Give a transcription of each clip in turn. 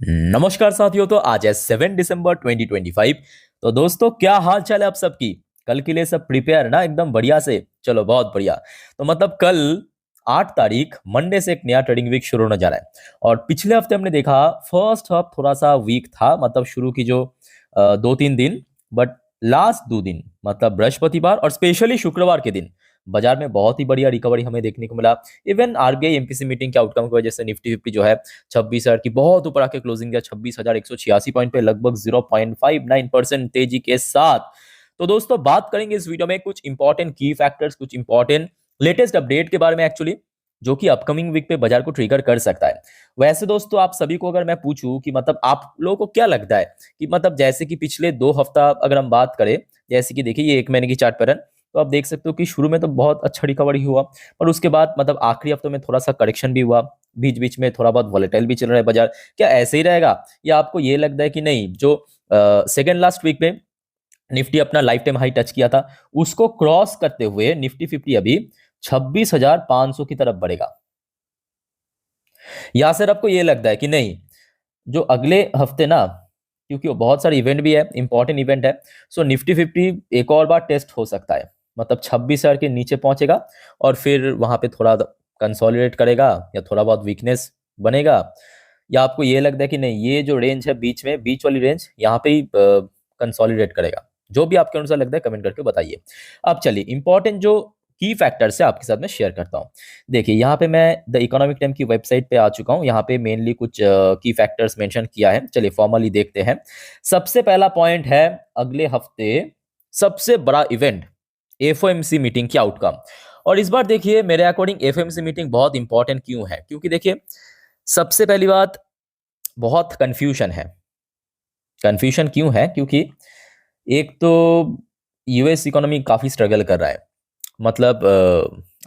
नमस्कार साथियों। तो आज है 7 दिसंबर 2025। तो दोस्तों, क्या हाल चाल है आप सबकी? कल के लिए सब प्रिपेयर ना, एकदम बढ़िया से? चलो, बहुत बढ़िया। तो मतलब कल 8 तारीख मंडे से एक नया ट्रेडिंग वीक शुरू होने जा रहा है। और पिछले हफ्ते हमने देखा फर्स्ट हाफ थोड़ा सा वीक था, मतलब शुरू की जो 2-3 दिन। बट लास्ट 2 दिन मतलब बृहस्पतिवार और स्पेशली शुक्रवार के दिन बाजार में बहुत ही बढ़िया रिकवरी हमें देखने को मिला। इवन आरबीआई एमपीसी मीटिंग के आउटकम की वजह से निफ्टी फिफ्टी जो है 26,000 की बहुत ऊपर आके क्लोजिंग किया, 26,186 पॉइंट पे, लगभग 0.59% तेजी के साथ। तो दोस्तों, बात करेंगे इस वीडियो में कुछ इंपॉर्टेंट की फैक्टर्स, कुछ इंपॉर्टेंट लेटेस्ट अपडेट के बारे में एक्चुअली, जो कि अपकमिंग वीक पे बाजार को ट्रिगर कर सकता है। वैसे दोस्तों, आप सभी को अगर मैं पूछूं कि मतलब आप लोगों को क्या लगता है कि मतलब जैसे कि पिछले 2 हफ्ता अगर हम बात करें, जैसे कि देखिए ये 1 महीने की चार्ट पैटर्न, तो आप देख सकते हो कि शुरू में तो बहुत अच्छा रिकवरी हुआ, और उसके बाद मतलब आखिरी हफ्तों में थोड़ा सा करेक्शन भी हुआ, बीच बीच में थोड़ा बहुत वॉलेटाइल भी चल रहा है बाजार। क्या ऐसे ही रहेगा, या आपको ये लगता है कि नहीं, जो सेकेंड लास्ट वीक में निफ्टी अपना लाइफ टाइम हाई टच किया था, उसको क्रॉस करते हुए निफ्टी फिफ्टी अभी 26,500 की तरफ बढ़ेगा? या फिर आपको ये लगता है कि नहीं, जो अगले हफ्ते ना, क्योंकि वो बहुत सारे इवेंट भी है, इंपॉर्टेंट इवेंट है, सो निफ्टी फिफ्टी एक और बार टेस्ट हो सकता है, मतलब 26,000 के नीचे पहुंचेगा और फिर वहां पे थोड़ा कंसोलिडेट करेगा, या थोड़ा बहुत वीकनेस बनेगा? या आपको ये लगता है कि नहीं, ये जो रेंज है बीच में, बीच वाली रेंज, यहाँ पे ही कंसोलिडेट करेगा? जो भी आपके अनुसार लगता है कमेंट करके बताइए। अब चलिए, इंपॉर्टेंट जो की फैक्टर्स है आपके साथ में शेयर करता हूँ। देखिए, यहाँ पे मैं द इकोनॉमिक टाइम की वेबसाइट पे आ चुका हूँ। यहाँ पे मेनली कुछ की फैक्टर्स मेंशन किया है। चलिए फॉर्मली देखते हैं। सबसे पहला पॉइंट है अगले हफ्ते सबसे बड़ा इवेंट, एफओएमसी मीटिंग की आउटकम। और इस बार देखिए, मेरे अकॉर्डिंग एफओएमसी मीटिंग बहुत इंपॉर्टेंट क्यों है? क्योंकि देखिए, सबसे पहली बात, बहुत कंफ्यूजन है। कंफ्यूजन क्यों है? क्योंकि एक तो यूएस इकोनॉमी काफी स्ट्रगल कर रहा है। मतलब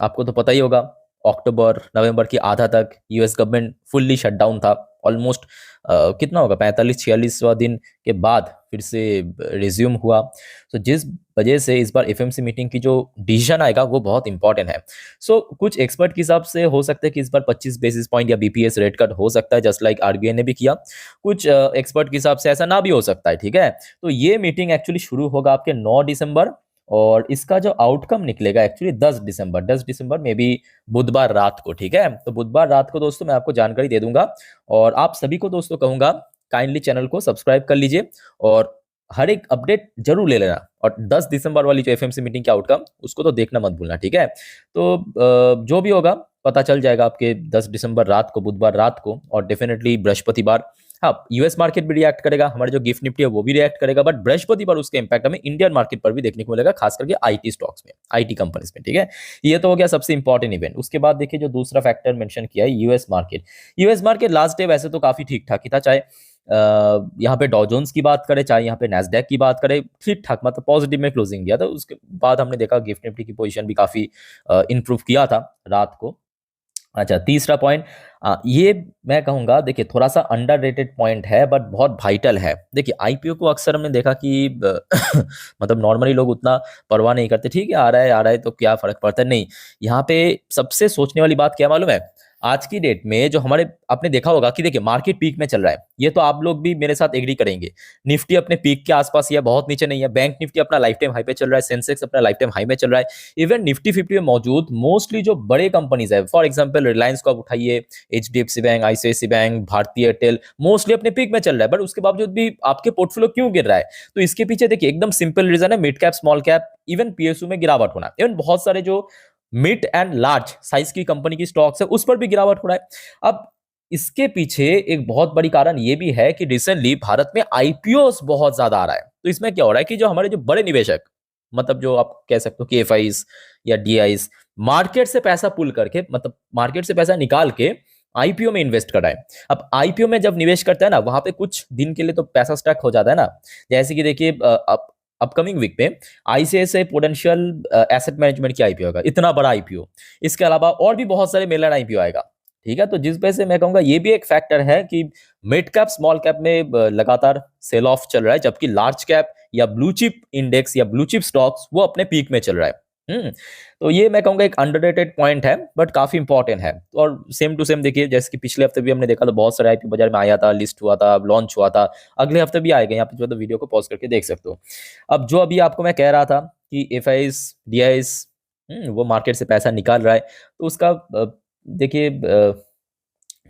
आपको तो पता ही होगा, अक्टूबर नवंबर की आधा तक यूएस गवर्नमेंट फुल्ली शटडाउन था। ऑलमोस्ट कितना होगा, 45-46वां दिन के बाद फिर से रिज्यूम हुआ। तो जिस वजह से इस बार एफएमसी मीटिंग की जो डिसीजन आएगा वो बहुत इंपॉर्टेंट है। सो कुछ एक्सपर्ट के हिसाब से हो सकता है कि इस बार 25 बेसिस पॉइंट या बीपीएस रेट कट हो सकता है, जस्ट लाइक आरबीआई ने भी किया। कुछ एक्सपर्ट के हिसाब से ऐसा ना भी हो सकता है, ठीक है। तो ये मीटिंग एक्चुअली शुरू होगा आपके 9 दिसंबर, और इसका जो आउटकम निकलेगा एक्चुअली 10 दिसंबर, 10 दिसंबर में भी बुधवार रात को, ठीक है। तो बुधवार रात को दोस्तों मैं आपको जानकारी दे दूंगा, और आप सभी को दोस्तों कहूंगा, काइंडली चैनल को सब्सक्राइब कर लीजिए और हर एक अपडेट जरूर ले लेना। और 10 दिसंबर वाली जो एफएमसी मीटिंग की आउटकम, उसको तो देखना मत भूलना, ठीक है। तो जो भी होगा पता चल जाएगा आपके 10 दिसंबर रात को, बुधवार रात को, और डेफिनेटली बृहस्पतिवार। हाँ, यूएस मार्केट भी रिएक्ट करेगा, हमारे जो गिफ्ट निफ्टी है वो भी रिएक्ट करेगा, बट बृहस्पतिवार उसका इंपैक्ट हमें इंडियन मार्केट पर भी देखने को मिलेगा, खास करके आईटी स्टॉक्स में, आईटी कंपनीज में, ठीक है। ये तो हो गया सबसे इंपॉर्टेंट इवेंट। उसके बाद देखिए, जो दूसरा फैक्टर मेंशन किया है, US market. US market last day वैसे तो काफी ठीक ठाक ही था, चाहे यहाँ पे डॉ जोन्स की बात करें, चाहे यहाँ पे नैस्डैक की बात करें, ठीक ठाक, मतलब पॉजिटिव में क्लोजिंग दिया था। उसके बाद हमने देखा गिफ्ट निफ्टी की पोजीशन भी काफी इंप्रूव किया था रात को। अच्छा, तीसरा पॉइंट, ये मैं कहूंगा, देखिए थोड़ा सा अंडररेटेड पॉइंट है बट बहुत वाइटल है। देखिए, आईपीओ को अक्सर हमने देखा कि मतलब नॉर्मली लोग उतना परवाह नहीं करते, ठीक है, आ रहा है तो क्या फर्क पड़ता है, नहीं। यहाँ पे सबसे सोचने वाली बात क्या मालूम है? आज की डेट में जो हमारे, आपने देखा होगा कि देखिए मार्केट पीक में चल रहा है, ये तो आप लोग भी मेरे साथ एग्री करेंगे। निफ्टी अपने पीक के आसपास या बहुत नीचे नहीं है, बैंक निफ्टी अपना लाइफ टाइम हाई पे चल रहा है, सेंसेक्स अपना लाइफ टाइम हाई में चल रहा है। इवन निफ्टी फिफ्टी में मौजूद मोस्टली जो बड़े कंपनीज है, फॉर एग्जांपल रिलायंस को आप उठाइए, एचडीएफसी बैंक, आईसीआईसी बैंक, भारतीय एयरटेल, मोस्टली अपने पीक में चल रहा है, बट उसके बावजूद भी आपके पोर्टफोलियो क्यों गिर रहा है? तो इसके पीछे देखिए एकदम सिंपल रीजन है, mid cap, small cap, even PSU में गिरावट होना। इवन बहुत सारे जो मिड एंड लार्ज साइज की कंपनी की स्टॉक्स है, उस पर भी गिरावट हो रहा है। अब इसके पीछे एक बहुत बड़ी कारण ये भी है कि रिसेंटली भारत में आईपीओ बहुत ज्यादा आ रहा है। तो इसमें क्या हो रहा है कि जो हमारे जो बड़े निवेशक, मतलब जो आप कह सकते हो कि एफआईज या डीआईज, मार्केट से पैसा पुल करके, मतलब मार्केट से पैसा निकाल के आईपीओ में इन्वेस्ट कर रहा है। अब आईपीओ में जब निवेश करता है ना, वहां पे कुछ दिन के लिए तो पैसा स्टक हो जाता है ना। जैसे कि देखिए, अपकमिंग वीक पे आईसीआईसीआई पोटेंशियल एसेट मैनेजमेंट की आईपीओ होगा, इतना बड़ा आईपीओ। इसके अलावा और भी बहुत सारे मेलर आईपीओ आएगा, ठीक है। तो जिस वजह से मैं कहूंगा ये भी एक फैक्टर है कि मिड कैप, स्मॉल कैप में लगातार सेल ऑफ चल रहा है, जबकि लार्ज कैप या ब्लू चिप इंडेक्स या ब्लू चिप स्टॉक्स वो अपने पीक में चल रहा है। तो ये मैं कहूँगा एक अंडररेटेड पॉइंट है, बट काफी इंपॉर्टेंट है। और सेम टू सेम देखिए, जैसे कि पिछले हफ्ते भी हमने देखा था, बहुत सारे आईपीओ बाजार में आया था, लिस्ट हुआ था, लॉन्च हुआ था। अगले हफ्ते भी आएगा, यहाँ पे जो है वीडियो को पॉज करके देख सकते हो। अब जो अभी आपको मैं कह रहा था कि एफआईएस डीआईएस वो मार्केट से पैसा निकाल रहा है, तो उसका देखिए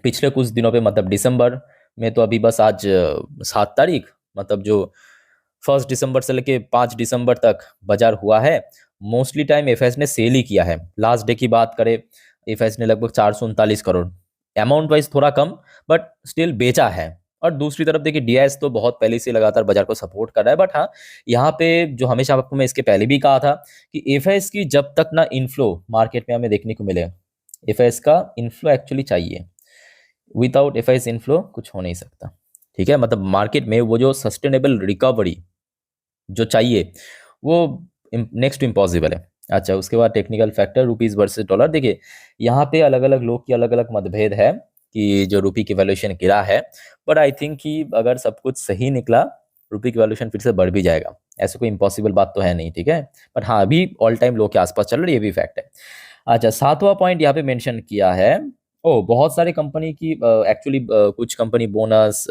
पिछले कुछ दिनों पे, मतलब दिसंबर में, तो अभी बस आज 7 तारीख, मतलब जो 1 दिसंबर से लेके 5 दिसंबर तक बाजार हुआ है, मोस्टली टाइम एफएस ने सेल ही किया है। लास्ट डे की बात करें, एफएस ने लगभग 439 करोड़, अमाउंट वाइज थोड़ा कम, बट स्टिल बेचा है। और दूसरी तरफ देखिए, डीआईएस तो बहुत पहले से लगातार बाजार को सपोर्ट कर रहा है, बट हाँ, यहाँ पे जो हमेशा आपको मैं इसके पहले भी कहा था कि एफएस की जब तक ना इनफ्लो मार्केट में हमें देखने को मिले, एफएस का इनफ्लो एक्चुअली चाहिए, विदाउट एफआईएस इनफ्लो कुछ हो नहीं सकता। ठीक है, मतलब मार्केट में वो जो सस्टेनेबल रिकवरी जो चाहिए, वो नेक्स्ट इम्पॉसिबल है। अच्छा, उसके बाद technical factor, rupees versus dollar. देखिए, यहाँ पे अलग अलग लोग की अलग अलग मतभेद है कि जो रुपी की वैल्यूएशन गिरा है, बट आई थिंक कि अगर सब कुछ सही निकला, रुपी की वैल्यूएशन फिर से बढ़ भी जाएगा। ऐसे कोई इम्पॉसिबल बात तो है नहीं, ठीक है। बट हाँ, अभी ऑल टाइम लो के आसपास चल रही है, ये भी फैक्ट है। अच्छा, 7वां पॉइंट यहाँ पे मेंशन किया है। ओ, बहुत सारे कंपनी की एक्चुअली कुछ company bonus,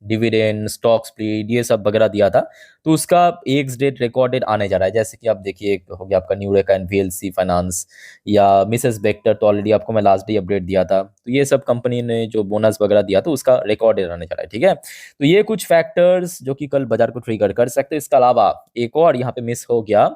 dividend, stock split, ये सब वगैरह दिया था, तो उसका एक्स डेट रिकॉर्डेड आने जा रहा है। जैसे कि आप देखिए, एक हो गया आपका न्यूरेका एंड वीएलसी फाइनेंस, या मिसेस बेक्टर, तो ऑलरेडी आपको मैं लास्ट डे अपडेट दिया था। तो ये सब कंपनी ने जो बोनस वगैरह दिया, तो उसका रिकॉर्डेड आने जा रहा है, ठीक है। तो ये कुछ फैक्टर्स जो कि कल बाजार को ट्रिगर कर सकते हैं। इसके अलावा एक और यहाँ पे मिस हो गया,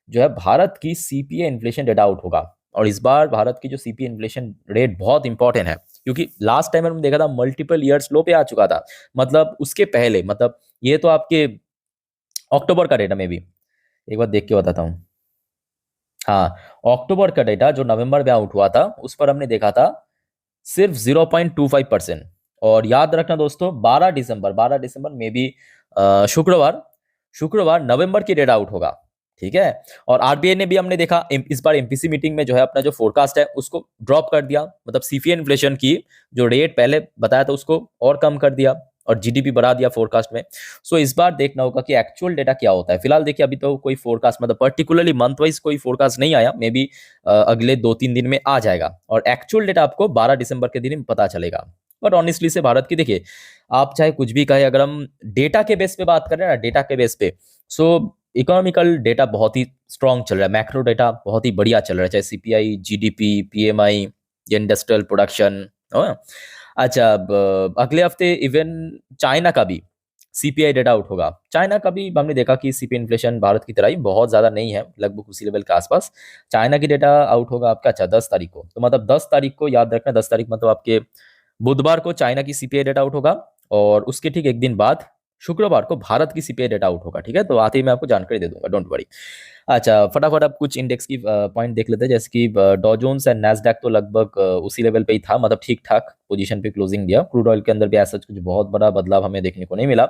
जो है भारत की सीपीए इन्फ्लेशन डेटा आउट होगा। और इस बार भारत की जो सीपीए इन्फ्लेशन रेट बहुत इंपॉर्टेंट है, क्योंकि लास्ट टाइम हमने देखा था मल्टीपल ईयर्स लो पे आ चुका था। मतलब उसके पहले, मतलब ये तो आपके अक्टूबर का डेटा में भी, एक बार देख के बताता हूँ। हाँ, अक्टूबर का डेटा जो नवंबर में आउट हुआ था, उस पर हमने देखा था सिर्फ 0.25%। और याद रखना दोस्तों, 12 दिसंबर में भी शुक्रवार शुक्रवार नवंबर की डेटा आउट होगा, ठीक है। और आरबीआई ने भी, हमने देखा इस बार एमपीसी मीटिंग में, जो है अपना जो फोरकास्ट है उसको ड्रॉप कर दिया। मतलब सीपीआई इन्फ्लेशन की जो रेट पहले बताया था उसको और कम कर दिया, और जीडीपी बढ़ा दिया फोरकास्ट में। सो इस बार देखना होगा कि एक्चुअल डेटा क्या होता है। फिलहाल देखिए, अभी तो कोई फोरकास्ट, मतलब पर्टिकुलरली मंथ वाइज कोई फोरकास्ट नहीं आया, मे बी अगले 2-3 दिन में आ जाएगा, और एक्चुअल डेटा आपको 12 दिसंबर के दिन पता चलेगा। बट ऑनेस्टली से भारत की देखिए, आप चाहे कुछ भी कहे, अगर हम डेटा के बेस पे बात करें ना, डेटा के बेस पे, सो इकोनॉमिकल डेटा बहुत ही स्ट्रांग चल रहा है, मैक्रो डेटा बहुत ही बढ़िया चल रहा है, चाहे CPI, GDP, PMI, industrial production. अच्छा, अब अगले हफ्ते इवन चाइना का भी सीपीआई डेटा आउट होगा। चाइना का भी हमने देखा कि सीपीआई इन्फ्लेशन भारत की तरह ही बहुत ज्यादा नहीं है, लगभग उसी लेवल के आसपास। चाइना की डेटा आउट होगा आपका, अच्छा, 10 तारीख को। तो मतलब 10 तारीख को याद रखना, 10 तारीख मतलब आपके बुधवार को चाइना की सीपीआई डेटा आउट होगा, और उसके ठीक एक दिन बाद शुक्रवार को भारत की सीपीआई डेटा आउट होगा, ठीक है। तो आते ही मैं आपको जानकारी दे दूंगा, डोंट वरी। अच्छा, फटाफट अब कुछ इंडेक्स की पॉइंट देख लेते हैं। जैसे कि डॉ जोन्स एंड नैस्डैक तो लगभग उसी लेवल पे ही था, मतलब ठीक ठाक पोजीशन पे क्लोजिंग दिया। क्रूड ऑयल के अंदर भी ऐसा कुछ बहुत बड़ा बदलाव हमें देखने को नहीं मिला।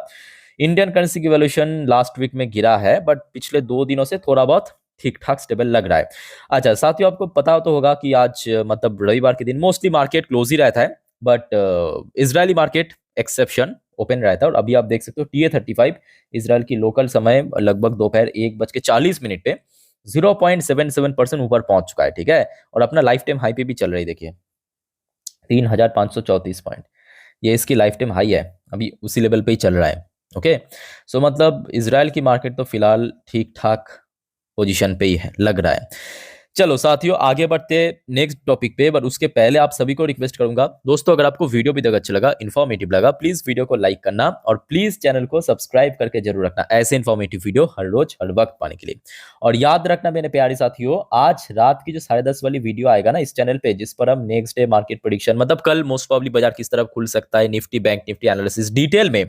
इंडियन करेंसी की वैल्यूएशन लास्ट वीक में गिरा है, बट पिछले 2 दिनों से थोड़ा बहुत ठीक ठाक स्टेबल लग रहा है। अच्छा साथियों, आपको पता तो होगा कि आज मतलब रविवार के दिन मोस्टली मार्केट क्लोज ही रहता है, but Israeli market exception open रहता है। और अभी आप देख सकते हो TA-35 इसराइल की लोकल समय लगभग दोपहर 1:40 पे 0.77% ऊपर पहुंच चुका है, ठीक है। और अपना लाइफ टाइम हाई पे भी चल रही, देखिए 3,534 पॉइंट, ये इसकी लाइफ टाइम हाई है, अभी उसी लेवल पे ही चल रहा है। ओके, सो मतलब इसराइल की मार्केट तो फिलहाल ठीक ठाक पोजीशन पे ही है, लग रहा है। चलो साथियों, आगे बढ़ते नेक्स्ट टॉपिक पे, बट उसके पहले आप सभी को रिक्वेस्ट करूंगा दोस्तों, अगर आपको वीडियो भी अच्छा लगा, इन्फॉर्मेटिव लगा, प्लीज वीडियो को लाइक करना, और प्लीज चैनल को सब्सक्राइब करके जरूर रखना, ऐसे इन्फॉर्मेटिव वीडियो हर रोज हर वक्त पाने के लिए। और याद रखना मेरे प्यारे साथियों, आज रात की जो 10:30 वाली वीडियो आएगा ना इस चैनल पे, जिस पर हम नेक्स्ट डे मार्केट प्रेडिक्शन, मतलब कल मोस्ट प्रोबेबली बाजार किस तरफ खुल सकता है, Nifty bank Nifty analysis detail में,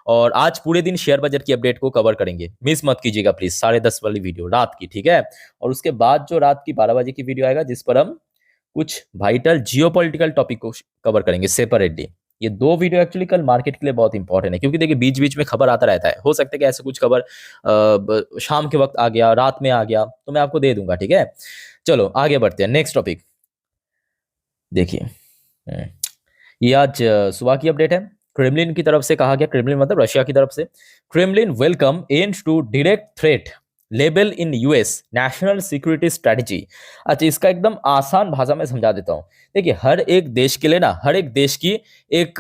और आज पूरे दिन शेयर बाजार की अपडेट को कवर करेंगे। मिस मत कीजिएगा प्लीज, 10:30 वाली वीडियो रात की, ठीक है। और उसके बाद जो रात की 12 बजे की वीडियो आएगा, जिस पर हम कुछ वाइटल जियोपॉलिटिकल टॉपिक को कवर करेंगे सेपरेटली। ये 2 वीडियो एक्चुअली कल मार्केट के लिए बहुत इंपॉर्टेंट है, क्योंकि देखिए बीच बीच में खबर आता रहता है, हो सकता है कि ऐसे कुछ खबर शाम के वक्त आ गया, रात में आ गया, तो मैं आपको दे दूंगा, ठीक है। चलो आगे बढ़ते हैं, नेक्स्ट टॉपिक देखिए। ये आज सुबह की अपडेट है। क्रेमलिन की तरफ से कहा गया, क्रेमलिन मतलब रशिया की तरफ से, Kremlin welcome end to direct threat label in US national security strategy. अच्छा, इसका एकदम आसान भाषा में समझा देता हूँ। देखिए, हर एक देश के लिए ना, हर एक देश की एक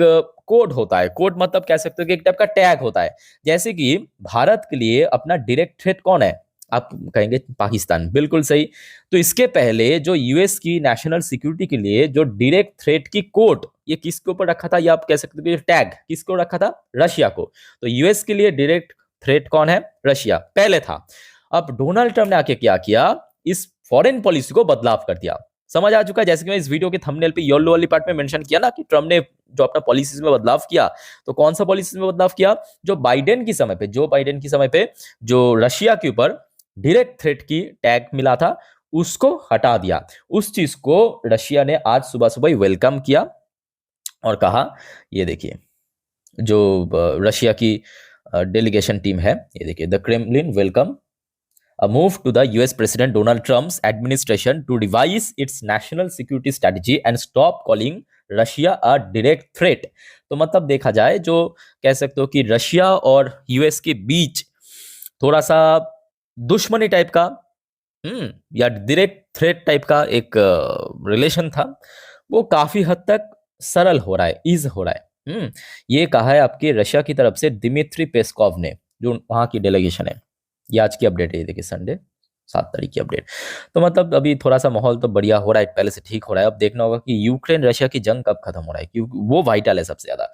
कोड होता है। कोड मतलब कह सकते हो कि एक टाइप का टैग होता है। जैसे कि भारत के लिए अपना डायरेक्ट थ्रेट कौन है? आप कहेंगे पाकिस्तान, बिल्कुल सही। तो इसके पहले जो यूएस की नेशनल सिक्योरिटी के लिए जो डायरेक्ट थ्रेट की कोड, ये किसके ऊपर रखा था? ये आप कह सकते हो कि टैग किसको रखा था? रशिया को। तो यूएस के लिए डायरेक्ट थ्रेट कौन है? रशिया पहले था। अब डोनाल्ड ट्रंप ने आके क्या किया? इस फॉरेन पॉलिसी को बदलाव कर दिया। समझ आ चुका है? जैसे कि मैं इस वीडियो के थंबनेल पे येलो वाली पार्ट में मेंशन किया ना कि ट्रंप ने जो अपना पॉलिसीज में बदलाव किया, तो कौन सा पॉलिसीज में बदलाव किया? जो बाइडेन की समय पे, जो रशिया के ऊपर डायरेक्ट थ्रेट की टैग मिला था, उसको हटा दिया। उस चीज को रशिया ने आज सुबह सुबह ही वेलकम किया और कहा, ये देखिए जो रशिया की डेलीगेशन टीम है, ये देखिए, the Kremlin welcome a move to the US President Donald Trump's administration to revise its national security strategy and stop calling Russia a direct threat। तो मतलब देखा जाए, जो कह सकते हो कि रशिया और यूएस के बीच थोड़ा सा दुश्मनी टाइप का, या डायरेक्ट थ्रेट टाइप का एक रिलेशन था, वो काफी हद तक सरल हो रहा है, ईज हो रहा है। ये कहा है आपके रशिया की तरफ से दिमित्री पेस्कोव ने, जो वहां की डेलीगेशन है। ये आज की अपडेट है, ये देखिए, संडे 7 तारीख की अपडेट। तो मतलब अभी थोड़ा सा माहौल तो बढ़िया हो रहा है, पहले से ठीक हो रहा है। अब देखना होगा कि यूक्रेन रशिया की जंग कब खत्म हो रहा है, क्योंकि वो वाइटल है सबसे ज्यादा।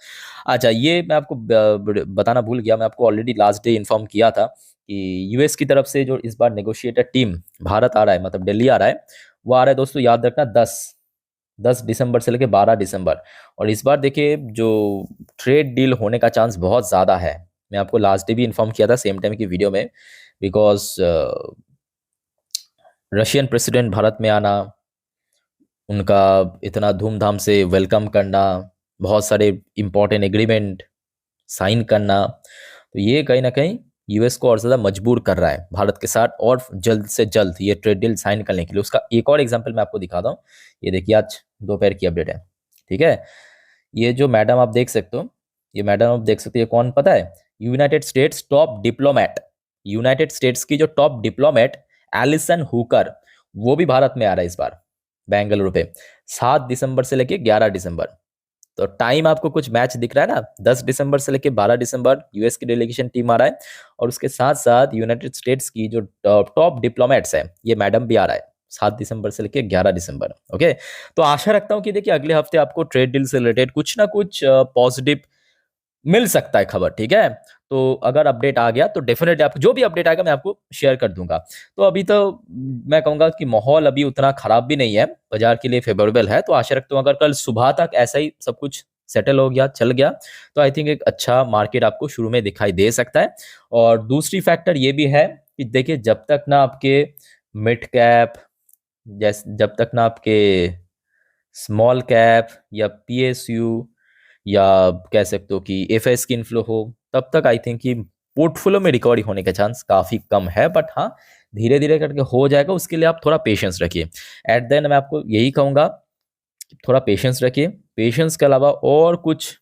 अच्छा, ये मैं आपको बताना भूल गया, मैं आपको ऑलरेडी लास्ट डे इन्फॉर्म किया था कि यूएस की तरफ से जो इस बार नेगोशिएटर टीम भारत आ रहा है, मतलब दिल्ली आ रहा है, वो आ रहा है दोस्तों, याद रखना, 10 दिसंबर से लेकर 12 दिसंबर। और इस बार देखिए, जो ट्रेड डील होने का चांस बहुत ज़्यादा है। मैं आपको लास्ट डे भी इन्फॉर्म किया था सेम टाइम की वीडियो में, बिकॉज रशियन प्रेसिडेंट भारत में आना, उनका इतना धूमधाम से वेलकम करना, बहुत सारे इंपॉर्टेंट एग्रीमेंट साइन करना, तो ये कहीं ना कहीं यूएस को और ज़्यादा मजबूर कर रहा है भारत के साथ और जल्द से जल्द ये ट्रेड डील साइन करने के लिए। उसका एक और एग्जांपल मैं आपको दिखाता हूँ। ये देखिए, आज दोपहर की अपडेट है, ठीक है। ये जो मैडम आप देख सकते हो, ये मैडम आप देख सकते हो, ये कौन पता है? United states top diplomat, United states की जो टॉप डिप्लोमेट एलिसन हुकर, वो भी भारत में आ रहा है इस बार, बेंगलुरु पे, 7 दिसंबर से लेके 11 दिसंबर। तो टाइम आपको कुछ मैच दिख रहा है ना? 10 दिसंबर से लेके 12 दिसंबर यूएस की डेलीगेशन टीम आ रहा है, और उसके साथ साथ यूनाइटेड स्टेट्स की जो टॉप डिप्लोमेट्स है, ये मैडम भी आ रहा है 7 दिसंबर से लेके 11 दिसंबर। ओके, तो आशा रखता हूँ कि देखिए, अगले हफ्ते आपको ट्रेड डील से रिलेटेड कुछ ना कुछ पॉजिटिव मिल सकता है खबर, ठीक है। तो अगर अपडेट आ गया तो डेफिनेटली आपको, जो भी अपडेट आएगा मैं आपको शेयर कर दूंगा। तो अभी तो मैं कहूंगा कि माहौल अभी उतना खराब भी नहीं है, बाजार के लिए फेवरेबल है। तो आशा रखता हूँ अगर कल सुबह तक ऐसा ही सब कुछ सेटल हो गया, चल गया, तो आई थिंक एक अच्छा मार्केट आपको शुरू में दिखाई दे सकता है। और दूसरी फैक्टर ये भी है कि देखिए, जब तक ना आपके मिड कैप, जैसे जब तक ना आपके स्मॉल कैप या पीएसयू, या कह सकते हो कि एफएस की इनफ्लो हो, तब तक आई थिंक कि पोर्टफोलियो में रिकवरी होने का चांस काफी कम है। बट हाँ, धीरे धीरे करके हो जाएगा, उसके लिए आप थोड़ा पेशेंस रखिए। एट द एंड मैं आपको यही कहूंगा कि थोड़ा पेशेंस रखिए। पेशेंस के अलावा और कुछ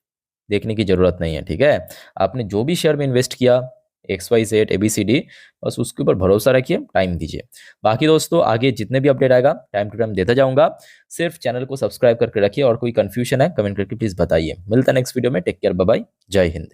देखने की जरूरत नहीं है, ठीक है। आपने जो भी शेयर में इन्वेस्ट किया, XYZ ABCD, बस उसके ऊपर भरोसा रखिए, टाइम दीजिए। बाकी दोस्तों, आगे जितने भी अपडेट आएगा टाइम टू टाइम देता जाऊंगा। सिर्फ चैनल को सब्सक्राइब करके रखिए, और कोई कंफ्यूजन है कमेंट करके प्लीज बताइए। मिलता है नेक्स्ट वीडियो में, टेक केयर, बाय बाय, जय हिंद।